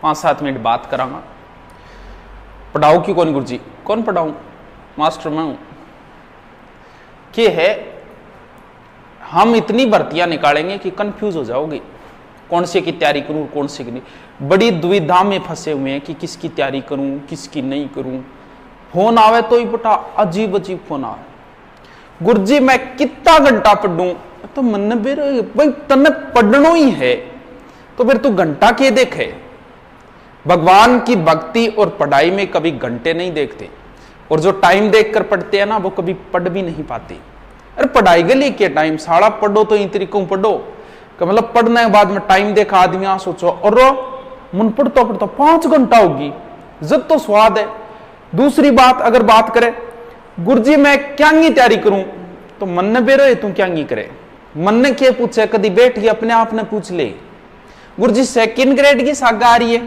5-7 minute बात करांगा। पढ़ाओ कि कौन गुरुजी? कौन पढ़ाऊं? मास्टर मैं हूं। क्या है, हम इतनी भर्तियां निकालेंगे कि कंफ्यूज हो जाओगे, कौन से की तैयारी करूं, कौन से की नहीं। बड़ी दुविधा में फंसे हुए हैं कि किसकी तैयारी करूं, किसकी नहीं करूं। फोन आवे तो ही बेटा अजीब अजीब फोन आवे, गुरुजी मैं कितना घंटा पढ़ूं? तो मन भाई तने पढ़ना ही है तो फिर तू घंटा के देखे। भगवान की भक्ति और पढ़ाई में कभी घंटे नहीं देखते, और जो टाइम देखकर पढ़ते हैं ना वो कभी पढ़ भी नहीं पाते। अरे पढ़ाई के लिए क्या टाइम, साड़ा पढ़ो तो इन तरीकों पढ़ो कि मतलब पढ़ने के बाद में टाइम देखा आदमी आ सोचो और मन पढ़ता पढ़ता 5 घंटा होगी, जब तो स्वाद है। दूसरी बात अगर बात करें गुरुजी मैं क्या तैयारी करूं, तो मन ने बेरो तू क्या करे, मन ने क्या पूछे, कभी बैठ के अपने आप ने पूछ ले। गुरुजी 2nd ग्रेड की सागा आ रही है,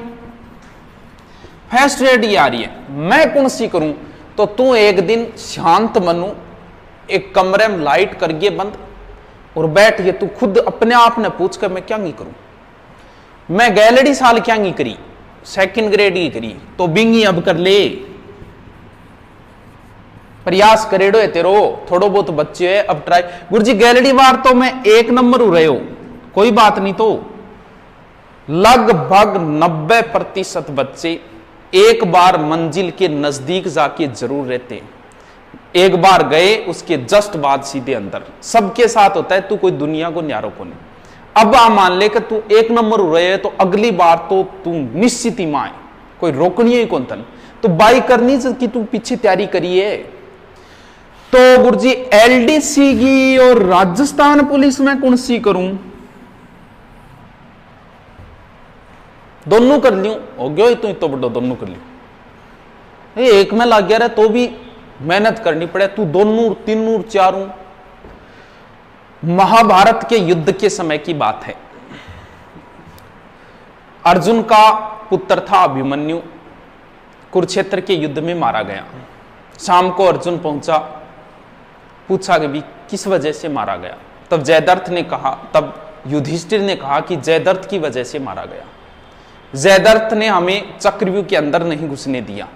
फर्स्ट ग्रेड की आ रही है, मैं कौन सी करूं? तो तू एक दिन शांत मनु एक कमरे में लाइट करिए बंद और बैठ के तू खुद अपने आप ने पूछ कर मैं क्या करूं। मैं गैलरी साल क्या करी, 2nd ग्रेड की करी, तो बिंगी अब कर ले, प्रयास करेडो है तेरो, थोड़ो बहुत बच्चे है अब ट्राई। गुरुजी गैलरी बार तो मैं 1 नंबर हो रहे हो, कोई बात नहीं। तो लगभग 90% बच्चे एक बार मंजिल के नजदीक जाके जरूर रहते हैं, एक बार गए उसके जस्ट बाद सीधे अंदर। सबके साथ होता है, तू कोई दुनिया को न्यारो को नहीं। अब आ मान ले कि तू 1 नंबर हो रहे है तो अगली बार तो तू निश्चित ही माए, कोई रोकनी ही कौन तन, तो बाई करनी कि तू पीछे तैयारी करिए। तो गुरुजी एलडीसी की और राजस्थान पुलिस में कौन सी करूं? दोनों कर लियो, हो गया तो बड़ो दोनों कर लियो। एक में लग गया रहा तो भी मेहनत करनी पड़े, तू दोनों 3 4। महाभारत के युद्ध के समय की बात है, अर्जुन का पुत्र था अभिमन्यु, कुरुक्षेत्र के युद्ध में मारा गया। शाम को अर्जुन पहुंचा, पूछा कि भी किस वजह से मारा गया। तब जयद्रथ ने कहा, तब युधिष्ठिर ने कहा कि जयद्रथ की वजह से मारा गया। जयद्रथ ने हमें चक्रव्यूह के अंदर नहीं घुसने दिया,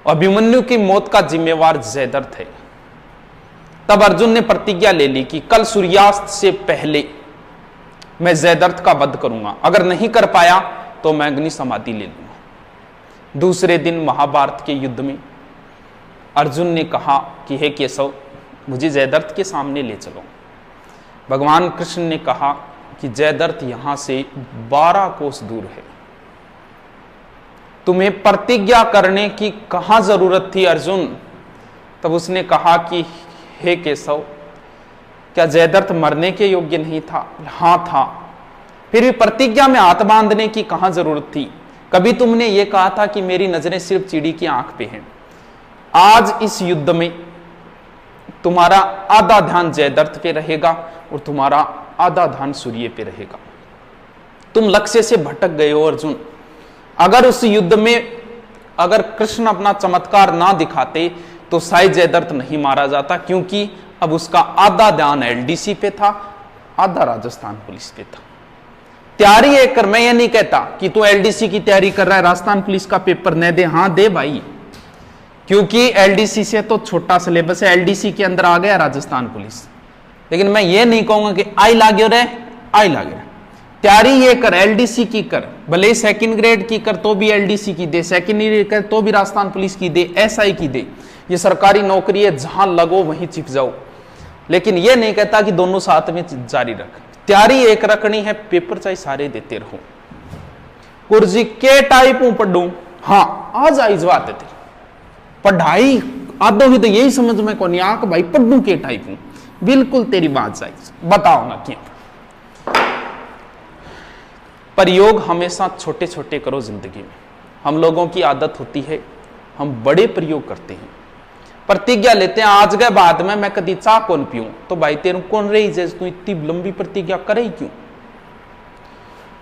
अभिमन्यु की मौत का जिम्मेवार जयद्रथ है। तब अर्जुन ने प्रतिज्ञा ले ली कि कल सूर्यास्त से पहले मैं जयद्रथ का वध करूंगा, अगर नहीं कर पाया तो मैं अग्नि समाधि ले लूंगा। दूसरे दिन महाभारत के युद्ध में अर्जुन ने कहा कि हे केशव मुझे जयद्रथ के सामने ले चलो। भगवान कृष्ण ने कहा कि जयद्रथ यहां से 12 कोस दूर है, तुम्हें प्रतिज्ञा करने की कहां जरूरत थी अर्जुन। तब उसने कहा कि हे केशव क्या जयद्रथ मरने के योग्य नहीं था? हां था। फिर भी प्रतिज्ञा में हाथ बांधने की कहां जरूरत थी? कभी तुमने यह कहा था कि मेरी नजरें सिर्फ चिड़ी की आंख पे हैं। आज इस युद्ध में तुम्हारा आधा ध्यान जयद्रथ पे रहेगा और तुम्हारा आधा ध्यान सूर्य पे रहेगा। तुम लक्ष्य से भटक गए हो अर्जुन। अगर उस युद्ध में अगर कृष्ण अपना चमत्कार ना दिखाते तो शायद जयद्रथ नहीं मारा जाता, क्योंकि अब उसका आधा ध्यान एलडीसी पे था, आधा राजस्थान पुलिस पे था। तैयारी है कर, मैं ये नहीं कहता कि तू एलडीसी की तैयारी कर रहा है राजस्थान पुलिस का पेपर न दे, हां दे भाई, क्योंकि एलडीसी से तो छोटा सिलेबस है, एलडीसी के अंदर आ गया राजस्थान पुलिस। लेकिन मैं ये नहीं कहूंगा कि आई लागो रे आई लागे। तैयारी ये कर, एलडीसी की कर, भले 2nd ग्रेड की कर तो भी एलडीसी की दे, 2nd ग्रेड कर तो भी राजस्थान पुलिस की दे, एसआई की दे। ये सरकारी नौकरी है, जहां लगो वहीं चिप जाओ। लेकिन ये नहीं कहता कि दोनों साथ में जारी रख। तैयारी एक रखनी है, पेपर चाहे सारे देते रहो। गुरुजी के टाइप हूं पढ़ू, हाँ आज आई बात है तेरी पढ़ाई आदो ही तो यही समझ में कौन आंख भाई पढ़ू के टाइप हूं, बिल्कुल तेरी बात जायज, बताऊंगा क्या। प्रयोग हमेशा छोटे छोटे करो जिंदगी में। हम लोगों की आदत होती है हम बड़े प्रयोग करते हैं, प्रतिज्ञा लेते हैं आज गए बाद में मैं कभी चाह कौन पीऊं, तो भाई तेरू कौन रही जैसे तू इतनी लंबी प्रतिज्ञा करे क्यों।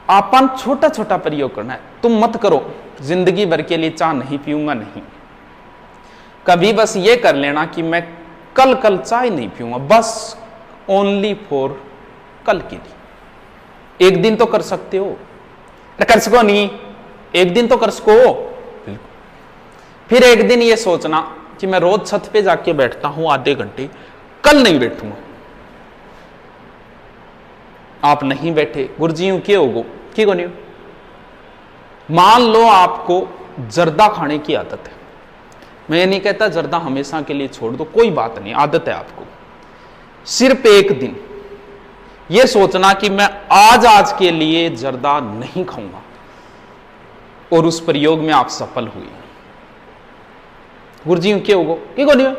आपन छोटा छोटा प्रयोग करना है। तुम मत करो जिंदगी भर के लिए चाह नहीं पीऊंगा, नहीं, कभी बस ये कर लेना कि मैं कल कल चाय नहीं पीऊंगा, बस ओनली फॉर कल के लिए। एक दिन तो कर सकते हो, कर सको नहीं एक दिन तो कर सको। फिर एक दिन ये सोचना कि मैं रोज छत पे जाके बैठता हूं आधे घंटे, कल नहीं बैठूंगा। आप नहीं बैठे, गुरुजी यूं क्यों होगो की को नहीं। मान लो आपको जर्दा खाने की आदत है, मैं ये नहीं कहता जर्दा हमेशा के लिए छोड़ दो, कोई बात नहीं, आदत है आपको। सिर्फ एक दिन ये सोचना कि मैं आज के लिए जर्दा नहीं खाऊंगा, और उस प्रयोग में आप सफल हुए। गुरुजी क्या होगा कि को नहीं।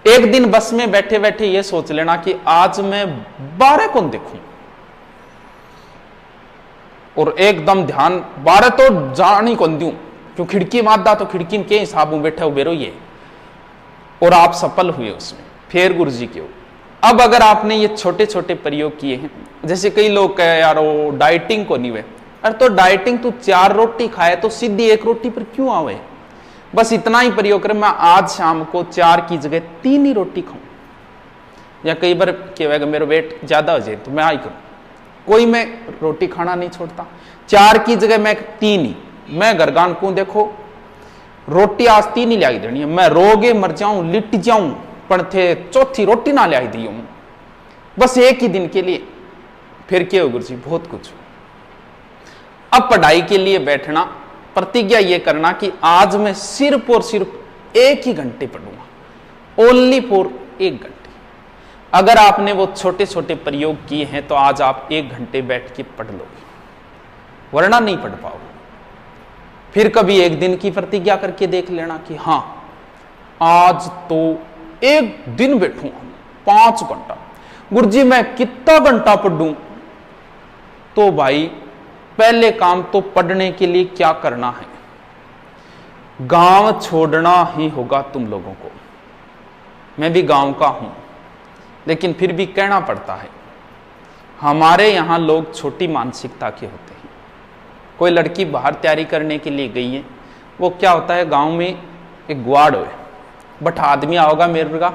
एक दिन बस में बैठे बैठे ये सोच लेना कि आज मैं 12 कौन देखूं, और एकदम ध्यान 12 तो जान ही कौन दूं, क्यों खिड़की मादा तो खिड़की के हिसाब में बैठे उबेरो ये, और आप सफल हुए उसमें। फिर गुरुजी क्यों। अब अगर आपने ये छोटे छोटे प्रयोग किए हैं, जैसे कई लोग कहे यार वो डाइटिंग को नहीं हुए, अरे तो डाइटिंग तू 4 रोटी खाए तो सीधी 1 रोटी पर क्यों आवे। बस इतना ही प्रयोग करें, मैं आज शाम को 4 की जगह 3 ही रोटी खाऊं, या कई बार कहेगा मेरा वेट ज्यादा हो जाए तो मैं आई करूं, कोई मैं रोटी खाना नहीं छोड़ता। 4 की जगह मैं 3 ही, मैं घरगान को देखो रोटी आज 3 ही लाई देनी है, मैं रोगे मर जाऊं लिट जाऊं पर थे चौथी रोटी ना लाई दी हूं, बस एक ही दिन के लिए। फिर क्या हो गुरुजी, बहुत कुछ। अब पढ़ाई के लिए बैठना, प्रतिज्ञा ये करना कि आज मैं सिर्फ और सिर्फ 1 ही घंटे पढ़ूंगा, ओनली फॉर 1 घंटे। अगर आपने वो छोटे छोटे प्रयोग किए हैं तो आज आप 1 घंटे बैठ के पढ़ लोगे, वरना नहीं पढ़ पाओगे। फिर कभी एक दिन की प्रतिज्ञा करके देख लेना कि हाँ आज तो 1 दिन बैठूंगा 5 घंटा। गुरुजी मैं कितना घंटा पढ़ूं, तो भाई पहले काम तो पढ़ने के लिए क्या करना है, गांव छोड़ना ही होगा तुम लोगों को। मैं भी गांव का हूं, लेकिन फिर भी कहना पड़ता है, हमारे यहां लोग छोटी मानसिकता के होते हैं। कोई लड़की बाहर तैयारी करने के लिए गई है, वो क्या होता है गांव में एक गुआड़ हो, बट आदमी आओगा मेरे का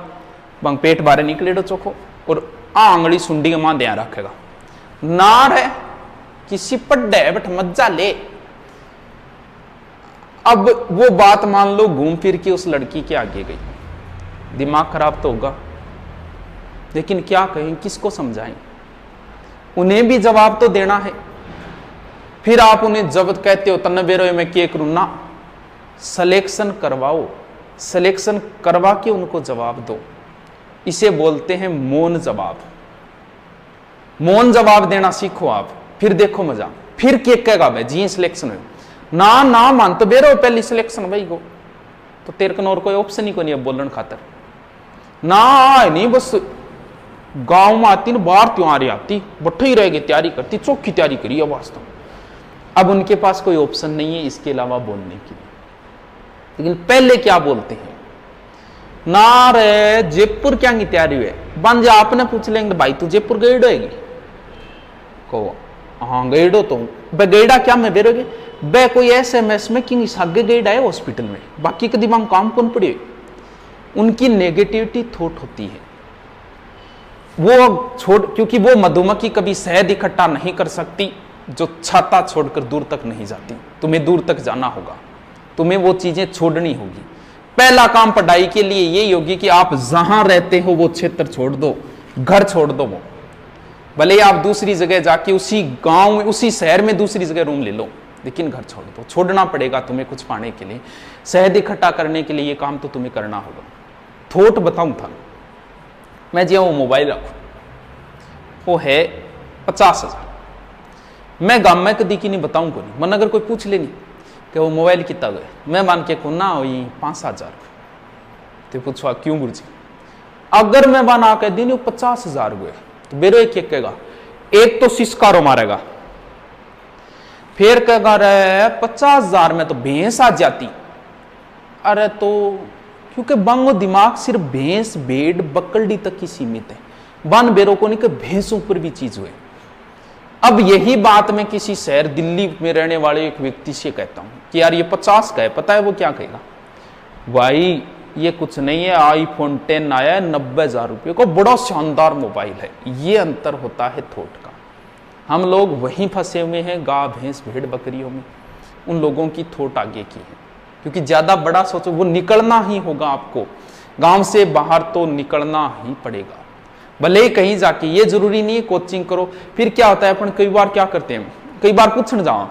बंग पेट बारे निकले डो चोखो, और आंगड़ी सुंडी के मां ध्यान रखेगा ना रहे किसी पड्डे बट मज्जा ले। अब वो बात मान लो घूम फिर के उस लड़की के आगे गई, दिमाग खराब तो होगा, लेकिन क्या कहें, किसको समझाएं, उन्हें भी जवाब तो देना है। फिर आप उन्हें जब कहते हो तन्ने बेरो मैं क्या करूं ना, सिलेक्शन करवाओ, सिलेक्शन करवा के उनको जवाब दो। इसे बोलते हैं मौन जवाब। मौन जवाब देना सीखो आप, फिर देखो मजा। फिर क्या कहेगा भाई जी सिलेक्शन हो ना ना मान तो बेरो पहली सिलेक्शन भाई को, तो तेरे को और कोई ऑप्शन ही को नहीं है बोलने खातर ना आए नहीं, बस गांव में आती ना बाहर त्यों आ रही आती बट्ठे ही रहेगी, तैयारी करती चौकी तैयारी करी है वास्तव। अब उनके पास कोई ऑप्शन नहीं है इसके अलावा बोलने के लिए, लेकिन पहले क्या बोलते हैं ना रे जयपुर क्या की तैयारी हुई, बन जा आपने पूछ लेंगे भाई तू जयपुर गईड होगी को, हाँ गईडो तो गईडा क्या मैं बेरोगे बे कोई SMS में कि आगे गईड आए हॉस्पिटल में, बाकी के दिमाग काम कौन पड़े। उनकी नेगेटिविटी थॉट होती है, वो छोड़, क्योंकि वो मधुमक्खी कभी शहद इकट्ठा नहीं कर सकती जो छाता छोड़कर दूर तक नहीं जाती। तुम्हें दूर तक जाना होगा, तुम्हें वो चीजें छोड़नी होगी। पहला काम पढ़ाई के लिए यही होगी कि आप जहां रहते हो वो क्षेत्र छोड़ दो, घर छोड़ दो, वो भले ही आप दूसरी जगह जाके उसी गांव में उसी शहर में दूसरी जगह रूम ले लो, लेकिन घर छोड़ दो। छोड़ना पड़ेगा तुम्हें कुछ पाने के लिए, शहद इकट्ठा करने के लिए ये काम तो तुम्हें करना होगा। थोट बताऊं था मैं जी, वो मोबाइल रखू वो है 50,000, मैं गांव में कदी की नहीं बताऊं को नहीं, मन अगर कोई पूछ लेनी कि वो मोबाइल कितना गए, मैं मान के को ना हो 5,000, तो पूछवा क्यों गुरुजी, अगर मैं बना के दिन 50,000 गए तो बेरो एक कहेगा, एक तो सिस्कारो मारेगा, फिर कहेगा रे 50,000 में तो भैंस आ जाती। अरे तो क्योंकि बंगो दिमाग सिर्फ भैंस भेड़ बकरडी तक ही सीमित है, बन बेरो को नहीं कि भैंसों पर भी चीज हुए। अब यही बात मैं किसी शहर दिल्ली में रहने वाले एक व्यक्ति से कहता हूं कि यार ये 50 का है, पता है वो क्या कहेगा, भाई ये कुछ नहीं है, iPhone 10 आया है 90,000 रुपये को, बड़ा शानदार मोबाइल है। ये अंतर होता है थॉट का। हम लोग वहीं फंसे हुए हैं, गाय भैंस भेड़ बकरियों में। उन लोगों की थोट आगे की है, क्योंकि ज्यादा बड़ा सोचो, वो निकलना ही होगा आपको, गांव से बाहर तो निकलना ही पड़ेगा, भले ही कहीं जाके। ये जरूरी नहीं है कोचिंग करो। फिर क्या होता है, अपन कई बार क्या करते हैं, कई बार पूछने जाओ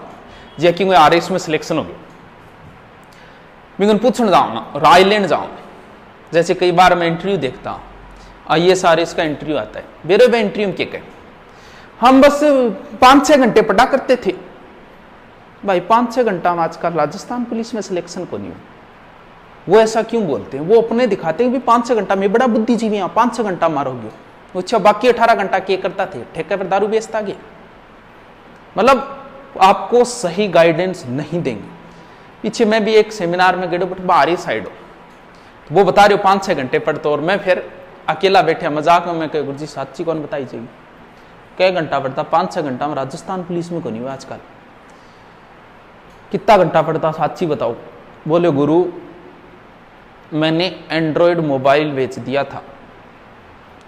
जे कि RS में सिलेक्शन हो गया, मैं पूछने जाऊँ ना, राय लेने जाऊँ। जैसे कई बार मैं इंटरव्यू देखता हूँ, IAS RS का इंटरव्यू आता है, मेरे में इंटरव्यू में क्या कहें, हम बस 5-6 घंटे पढ़ा करते थे। भाई 5-6 घंटा में आजकल राजस्थान पुलिस में सिलेक्शन को नहीं हो। वो ऐसा क्यों बोलते हैं, वो अपने दिखाते हैं कि 5-6 घंटा में बड़ा बुद्धिजीवी, यहाँ 5-6 घंटा मारोगे। अच्छा, बाकी 18 घंटा क्या करता थे, ठेके पर दारू बेचता गया। मतलब आपको सही गाइडेंस नहीं देंगे। पीछे मैं भी एक सेमिनार में गए, बट बाहरी साइड हो, तो वो बता रहे हो 5-6 घंटे पढ़ते, और मैं फिर अकेला बैठा मजाक में, मैं कह गुरु जी साची कौन बताई चाहिए, कै घंटा पढ़ता, 5-6 घंटा में राजस्थान पुलिस में को नहीं हुआ आजकल। कितना घंटा पढ़ता साची बताओ। बोले गुरु मैंने एंड्रॉयड मोबाइल बेच दिया था,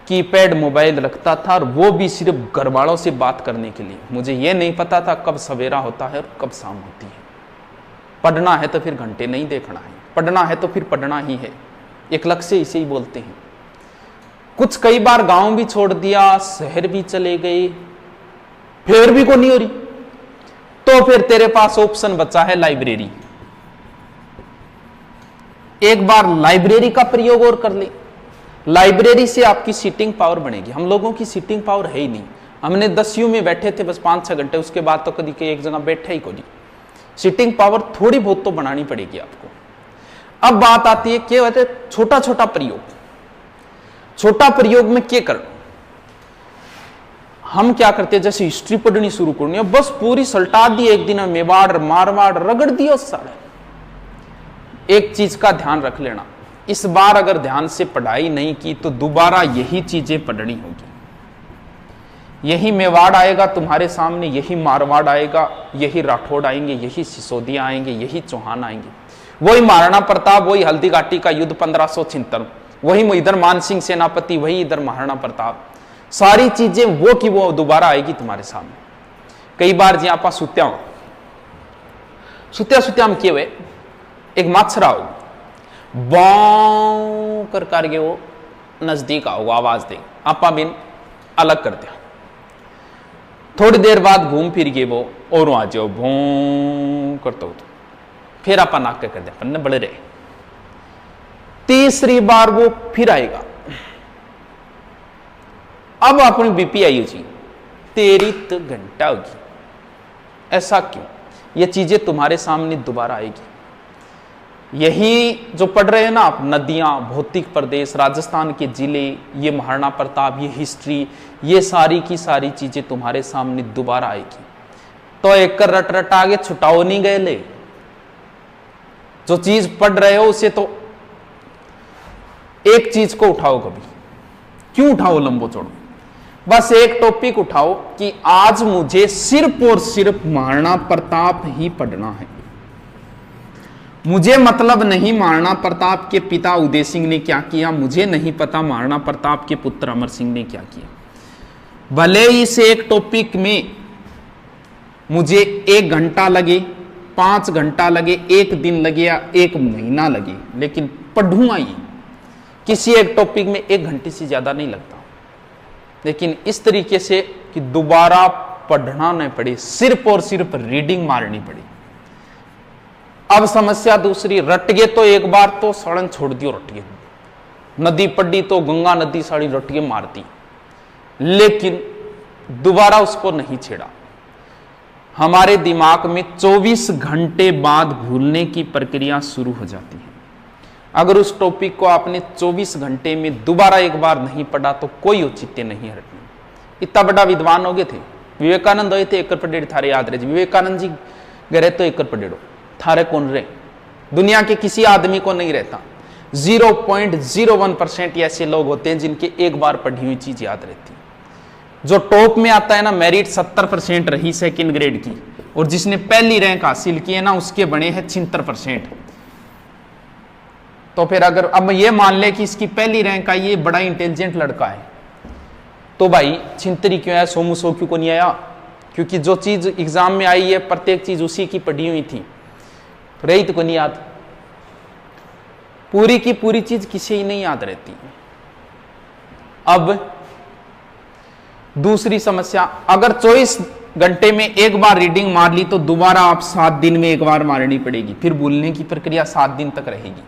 कीपैड मोबाइल रखता था, और वो भी सिर्फ घर वालों से बात करने के लिए। मुझे ये नहीं पता था कब सवेरा होता है और कब शाम होती है। पढ़ना है तो फिर घंटे नहीं देखना है, पढ़ना है तो फिर पढ़ना ही है। एक लक्ष्य इसे ही बोलते हैं। कुछ कई बार गांव भी छोड़ दिया, शहर भी चले गए, फिर भी को नहीं हो रही, तो फिर तेरे पास ऑप्शन बचा है लाइब्रेरी। एक बार लाइब्रेरी का प्रयोग और कर ले, लाइब्रेरी से आपकी सीटिंग पावर बढ़ेगी। हम लोगों की सीटिंग पावर है ही नहीं। हमने 10वीं में बैठे थे बस 5-6 घंटे, उसके बाद तो कभी कहीं एक जगह बैठे ही को नहीं। सीटिंग पावर थोड़ी बहुत तो बनानी पड़ेगी आपको। अब बात आती है क्या होता है, छोटा छोटा प्रयोग। छोटा प्रयोग में क्या करना, हम क्या करते हैं, जैसे हिस्ट्री पढ़नी शुरू करनी है, बस पूरी सल्टा दी एक दिन में, मेवाड़ मारवाड़ रगड़ दिया सारे। एक चीज का ध्यान रख लेना, इस बार अगर ध्यान से पढ़ाई नहीं की तो दोबारा यही चीजें पढ़नी होगी। यही मेवाड़ आएगा तुम्हारे सामने, यही मारवाड़ आएगा, यही राठौड़ आएंगे, यही सिसोदिया आएंगे, यही चौहान आएंगे, वही महाराणा प्रताप, वही हल्दीघाटी का युद्ध 1576, वही इधर मानसिंह सेनापति, वही इधर महाराणा प्रताप। सारी चीजें वो की वो दोबारा आएगी तुम्हारे सामने। कई बार जी आप सुत्या में किए हुए एक माछरा हो, बॉं कर करके वो नजदीक आओ, आवाज दे, आपा बिन अलग कर दिया। थोड़ी देर बाद घूम फिर गए वो और आ जाओ, भों करते हो, फिर आपा नाक कर दिया, पन्ने बड़े रहे। तीसरी बार वो फिर आएगा, अब अपनी बीपी आई जी, तेरी तो घंटा होगी। ऐसा क्यों, ये चीजें तुम्हारे सामने दोबारा आएगी। यही जो पढ़ रहे हैं ना आप, नदियां, भौतिक प्रदेश, राजस्थान के जिले, ये महाराणा प्रताप, ये हिस्ट्री, ये सारी की सारी चीजें तुम्हारे सामने दोबारा आएगी। तो एक रट रट आगे छुटाओ नहीं गए ले, जो चीज पढ़ रहे हो उसे तो एक चीज को उठाओ। कभी क्यों उठाओ लंबो चौड़ो, बस एक टॉपिक उठाओ कि आज मुझे सिर्फ और सिर्फ महाराणा प्रताप ही पढ़ना है। मुझे मतलब नहीं महाराणा प्रताप के पिता उदय सिंह ने क्या किया, मुझे नहीं पता महाराणा प्रताप के पुत्र अमर सिंह ने क्या किया। भले इस एक टॉपिक में मुझे 1 घंटा लगे, 5 घंटा लगे, 1 दिन लगे या 1 महीना लगे, लेकिन पढ़ूंगा ही। किसी एक टॉपिक में 1 घंटे से ज्यादा नहीं लगता, लेकिन इस तरीके से कि दोबारा पढ़ना नहीं पड़े, सिर्फ और सिर्फ रीडिंग मारनी पड़ी। अब समस्या दूसरी, रट गए तो एक बार तो सड़न छोड़ दियो, रट गए। नदी पड़ी तो गंगा नदी साड़ी रट के मारती, लेकिन दोबारा उसको नहीं छेड़ा। हमारे दिमाग में 24 घंटे बाद भूलने की प्रक्रिया शुरू हो जाती है। अगर उस टॉपिक को आपने 24 घंटे में दोबारा एक बार नहीं पढ़ा तो कोई औचित्य नहीं हटने। इतना बड़ा विद्वान हो गए थे, विवेकानंद हुए थे, 1 पढ़ेड़ थारे याद रहे। विवेकानंद जी गए तो 1 पढ़ेड़ो थारे कौन रहे, दुनिया के किसी आदमी को नहीं रहता। 0.01% ऐसे लोग होते हैं जिनके एक बार पढ़ी हुई चीज याद रहती। जो टॉप में आता है ना, मेरिट 70% रही सेकंड ग्रेड की, और जिसने पहली रैंक हासिल की है ना, उसके बने हैं 76%। तो फिर अगर अब ये मान ले कि इसकी पहली रैंक आई, ये बड़ा इंटेलिजेंट लड़का है, तो भाई छिंतरी क्यों है, सोमू सो क्यों को नहीं आया, क्योंकि जो चीज एग्जाम में आई है प्रत्येक चीज उसी की पढ़ी हुई थी, रही तो को नहीं याद। पूरी की पूरी चीज किसी ही नहीं याद रहती। अब दूसरी समस्या, अगर 24 घंटे में एक बार रीडिंग मार ली तो दोबारा आप 7 दिन में एक बार मारनी पड़ेगी, फिर भूलने की प्रक्रिया 7 दिन तक रहेगी।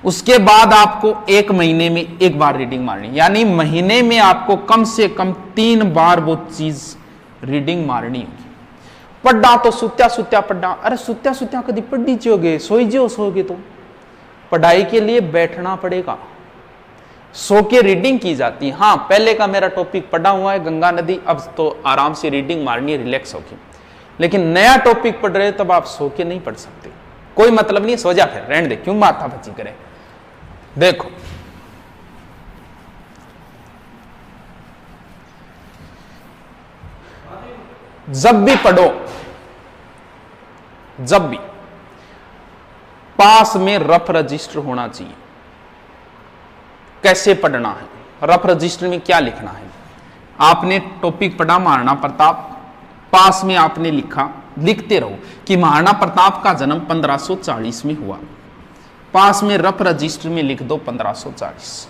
उसके बाद आपको 1 महीने में एक बार रीडिंग मारनी, यानी महीने में आपको कम से कम 3 बार वो चीज रीडिंग मारनी होगी। पढ़ा तो सुत्या सुत्या पढ़ा, अरे सुत्या सुत्या कभी पढ़ी जोगे, सोओगे तो पढ़ाई के लिए बैठना पड़ेगा, सो के रीडिंग की जाती है। हाँ, पहले का मेरा टॉपिक पढ़ा हुआ है गंगा नदी, अब तो आराम से रीडिंग मारनी है रिलैक्स होके। लेकिन नया टॉपिक पढ़ रहे तब आप सो के नहीं पढ़ सकते, कोई मतलब नहीं, सो जा फिर, रहने दे, क्यों माथा बची करे। देखो जब भी पढ़ो, जब भी पास में रफ रजिस्टर होना चाहिए। कैसे पढ़ना है, रफ रजिस्टर में क्या लिखना है। आपने टॉपिक पढ़ा महाराणा प्रताप, पास में आपने लिखा, लिखते रहो कि महाराणा प्रताप का जन्म 1540 में हुआ, पास में रफ रजिस्टर में लिख दो 1540।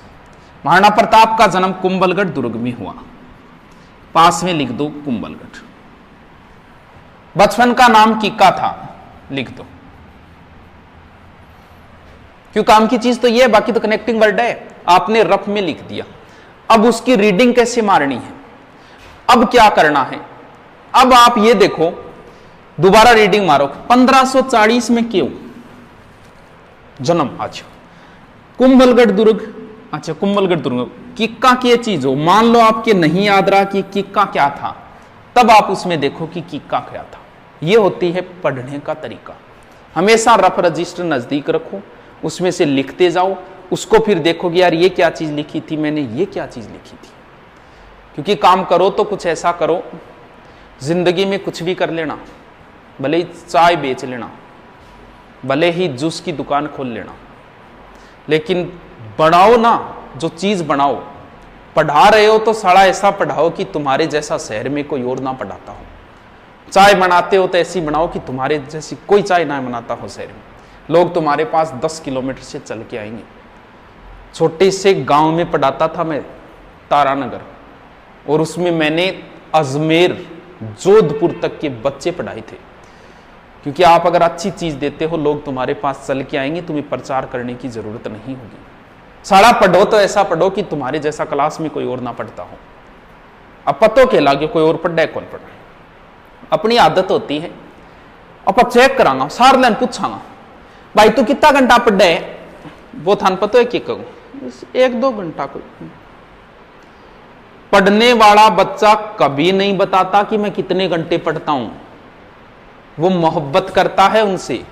महाराणा प्रताप का जन्म कुंभलगढ़ दुर्ग में हुआ, पास में लिख दो कुंभलगढ़। बचपन का नाम किक्का था, लिख दो, क्यों काम की चीज तो ये है, बाकी तो कनेक्टिंग वर्ड है, आपने रफ में लिख दिया। अब उसकी रीडिंग कैसे मारनी है, अब क्या करना है। अब आप ये देखो, दोबारा रीडिंग मारो, 1540 में क्यों जन्म, अच्छा कुंभलगढ़ दुर्ग, अच्छा कुंभलगढ़ दुर्ग, किक्का की चीज हो, मान लो आपके नहीं याद रहा कि किक्का क्या था, तब आप उसमें देखो कि किक्का क्या था। यह होती है पढ़ने का तरीका। हमेशा रफ रजिस्टर नजदीक रखो, उसमें से लिखते जाओ, उसको फिर देखोगे यार ये क्या चीज लिखी थी मैंने, ये क्या चीज लिखी थी। क्योंकि काम करो तो कुछ ऐसा करो, जिंदगी में कुछ भी कर लेना, भले ही चाय बेच लेना, भले ही जूस की दुकान खोल लेना, लेकिन बढ़ाओ ना, जो चीज बनाओ। पढ़ा रहे हो तो साला ऐसा पढ़ाओ कि तुम्हारे जैसा शहर में कोई और ना पढ़ाता हो। चाय बनाते हो तो ऐसी बनाओ कि तुम्हारे जैसी कोई चाय ना बनाता हो शहर में, लोग तुम्हारे पास 10 किलोमीटर से चल के आएंगे। छोटे से गांव में पढ़ाता था मैं, तारानगर, और उसमें मैंने अजमेर जोधपुर तक के बच्चे पढ़ाए थे। क्योंकि आप अगर अच्छी चीज देते हो, लोग तुम्हारे पास चल के आएंगे, तुम्हें प्रचार करने की जरूरत नहीं होगी। सारा पढ़ो तो ऐसा पढ़ो कि तुम्हारे जैसा क्लास में कोई और ना पढ़ता हो। अब पतो के लागे कोई और पढ़ा है कौन पढ़ा, अपनी आदत होती है। अब चेक करांगा, सार लाइन पूछांगा, भाई तू कितना घंटा पढ़ा है, वो थान पतो है कि कहूं 1-2 घंटा। कोई पढ़ने वाला बच्चा कभी नहीं बताता कि मैं कितने घंटे पढ़ता हूं, वो मोहब्बत करता है उनसे।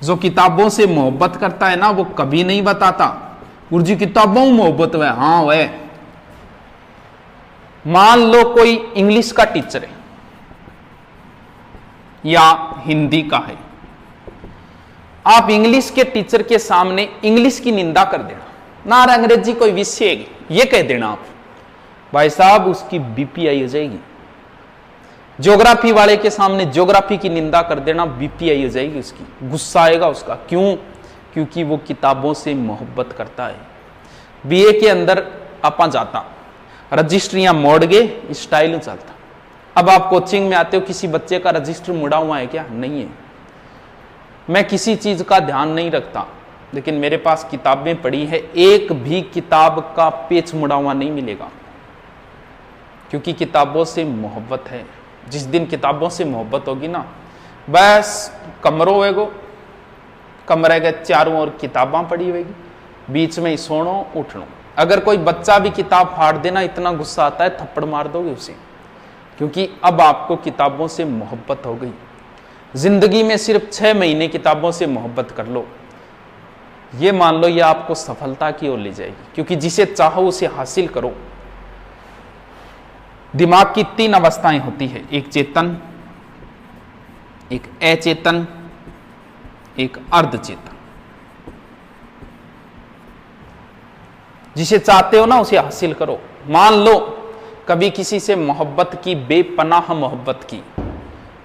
जो किताबों से मोहब्बत करता है ना, वो कभी नहीं बताता गुरुजी किताबों में मोहब्बत है। हाँ वह, मान लो कोई इंग्लिश का टीचर है या हिंदी का है, आप इंग्लिश के टीचर के सामने इंग्लिश की निंदा कर देना, ना अंग्रेजी कोई विषय है ये कह देना आप, भाई साहब उसकी बीपीआई हो जाएगी। ज्योग्राफी वाले के सामने ज्योग्राफी की निंदा कर देना, बीपीआई हो जाएगी उसकी, गुस्सा आएगा उसका। क्यों? क्योंकि वो किताबों से मोहब्बत करता है। बीए के अंदर आपा जाता, रजिस्ट्रियां मोड़ गए, स्टाइल चलता। अब आप कोचिंग में आते हो, किसी बच्चे का रजिस्टर मुड़ा हुआ है क्या? नहीं है। मैं किसी चीज का ध्यान नहीं रखता, लेकिन मेरे पास किताबें पड़ी है, एक भी किताब का पेज मुड़ा हुआ नहीं मिलेगा, क्योंकि किताबों से मोहब्बत है। जिस दिन किताबों से मोहब्बत होगी ना, बस कमरों वेगो, कमरे के चारों ओर किताबां पड़ी होगी, बीच में ही सोनो उठनो। अगर कोई बच्चा भी किताब फाड़ देना, इतना गुस्सा आता है थप्पड़ मार दोगे उसे, क्योंकि अब आपको किताबों से मोहब्बत हो गई। जिंदगी में सिर्फ 6 महीने किताबों से मोहब्बत कर लो, ये मान लो ये आपको सफलता की ओर ले जाएगी, क्योंकि जिसे चाहो उसे हासिल करो। दिमाग की 3 अवस्थाएं होती है, एक चेतन, एक अचेतन, एक अर्धचेतन। जिसे चाहते हो ना उसे हासिल करो। मान लो कभी किसी से मोहब्बत की, बेपनाह मोहब्बत की,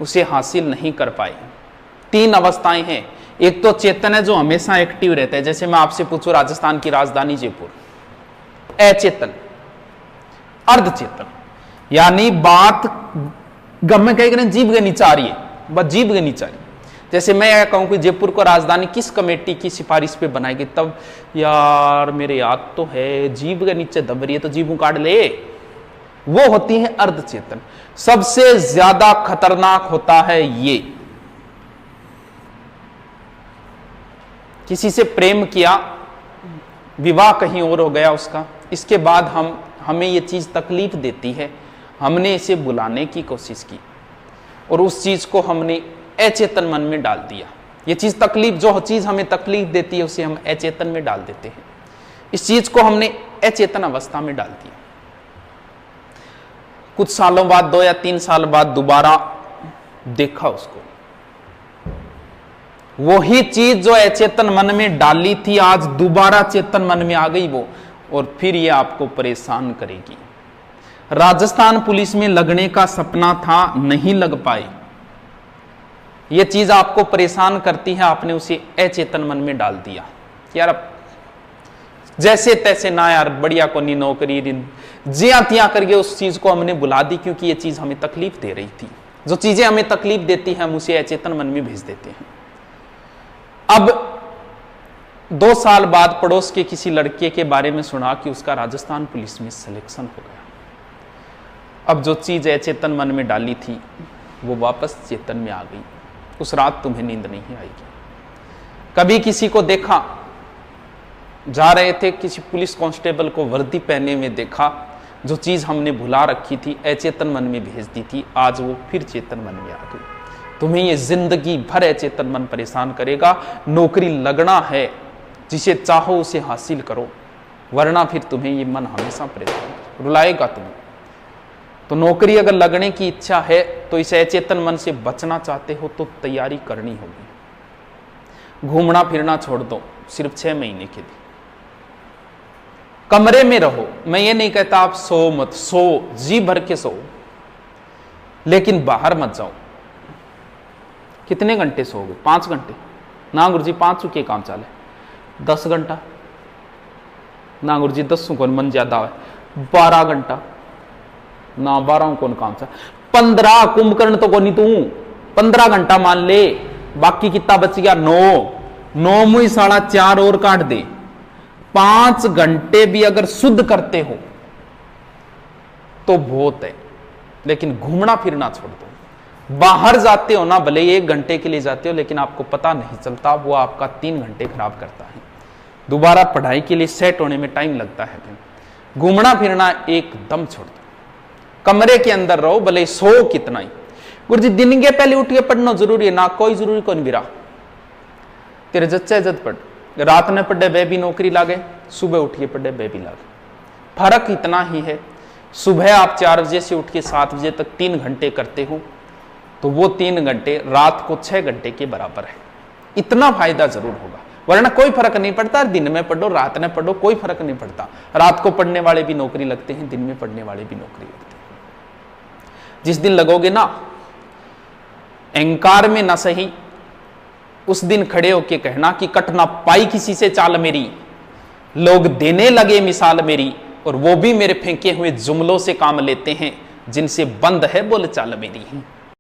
उसे हासिल नहीं कर पाए। तीन अवस्थाएं हैं। एक तो चेतन है जो हमेशा एक्टिव रहता है, जैसे मैं आपसे पूछूं राजस्थान की राजधानी जयपुर, अचेतन। अर्धचेतन यानी बात गम कह जीव के नीचे आ रही है, बस जीव के नीचे आ रही है। जैसे मैं यह कहूं कि जयपुर को राजधानी किस कमेटी की सिफारिश पे बनाएगी, तब यार मेरे याद तो है जीव के नीचे दब रही है तो जीव काट ले, वो होती है अर्धचेतन। सबसे ज्यादा खतरनाक होता है ये, किसी से प्रेम किया, विवाह कहीं और हो गया उसका, इसके बाद हमें ये चीज तकलीफ देती है, हमने इसे बुलाने की कोशिश की और उस चीज को हमने अचेतन मन में डाल दिया। ये चीज तकलीफ, जो चीज हमें तकलीफ देती है उसे हम अचेतन में डाल देते हैं। इस चीज को हमने अचेतन अवस्था में डाल दिया। कुछ सालों बाद, 2 या 3 साल बाद दोबारा देखा उसको, वही चीज जो अचेतन मन में डाली थी आज दोबारा चेतन मन में आ गई वो, और फिर ये आपको परेशान करेगी। राजस्थान पुलिस में लगने का सपना था, नहीं लग पाए। ये चीज आपको परेशान करती है, आपने उसे अचेतन मन में डाल दिया। यार अब जैसे तैसे ना यार, बढ़िया को नहीं नौकरी, जिया तिया करके उस चीज को हमने बुला दी, क्योंकि ये चीज हमें तकलीफ दे रही थी। जो चीजें हमें तकलीफ देती हैं हम उसे अचेतन मन में भेज देते हैं। अब 2 साल बाद पड़ोस के किसी लड़के के बारे में सुना कि उसका राजस्थान पुलिस में सिलेक्शन हो गया। अब जो चीज अचेतन मन में डाली थी वो वापस चेतन में आ गई। उस रात तुम्हें नींद नहीं आएगी। कभी किसी को देखा, जा रहे थे, किसी पुलिस कांस्टेबल को वर्दी पहने में देखा, जो चीज हमने भुला रखी थी, अचेतन मन में भेज दी थी, आज वो फिर चेतन मन में आ गई। तुम्हें ये जिंदगी भर अचेतन मन परेशान करेगा। नौकरी लगना है, जिसे चाहो उसे हासिल करो, वरना फिर तुम्हें ये मन हमेशा परेशान रुलाएगा तुम्हें। तो नौकरी अगर लगने की इच्छा है तो इस अचेतन मन से बचना चाहते हो तो तैयारी करनी होगी। घूमना फिरना छोड़ दो, सिर्फ 6 महीने के लिए कमरे में रहो। मैं ये नहीं कहता आप सो मत, सो जी भर के सो, लेकिन बाहर मत जाओ। कितने घंटे सोओगे? 5 घंटे ना गुरुजी, 5 के काम चाले 10 घंटा ना गुरुजी, 10 को मन ज्यादा है 12 घंटा ना, 12 कौन काम चा, 15 कुंभकर्ण तो कौन तू 15 घंटा मान ले, बाकी कितना बच गया? 9 मुई 4.5 और काट दे। 5 घंटे भी अगर शुद्ध करते हो तो बहुत है, लेकिन घूमना फिरना छोड़ दो। बाहर जाते हो ना, भले 1 घंटे के लिए जाते हो, लेकिन आपको पता नहीं चलता, वो आपका 3 घंटे खराब करता है। दोबारा पढ़ाई के लिए सेट होने में टाइम लगता है। घूमना फिरना एकदम छोड़ दो, कमरे के अंदर रहो, भले सो कितना ही। गुरुजी दिन के पहले उठ के पढ़ना जरूरी है ना? कोई जरूरी कौन बिरा, तेरे जच्चे जद पढ़, रात में पढ़े वे भी नौकरी लागे, सुबह उठ के पढ़े वे भी लागे। फर्क इतना ही है, सुबह आप 4 बजे से उठ के 7 बजे तक 3 घंटे करते हो, तो वो 3 घंटे रात को 6 घंटे के बराबर है। इतना फायदा जरूर होगा, वरना कोई फर्क नहीं पड़ता। दिन में पढ़ो, रात में पढ़ो, कोई फर्क नहीं पड़ता। रात को पढ़ने वाले भी नौकरी लगते हैं, दिन में पढ़ने वाले भी नौकरी लगते हैं। जिस दिन लगोगे ना, अहंकार में ना सही, उस दिन खड़े होके कहना कि कट ना पाई किसी से चाल मेरी, लोग देने लगे मिसाल मेरी, और वो भी मेरे फेंके हुए जुमलों से काम लेते हैं, जिनसे बंद है बोल चाल मेरी।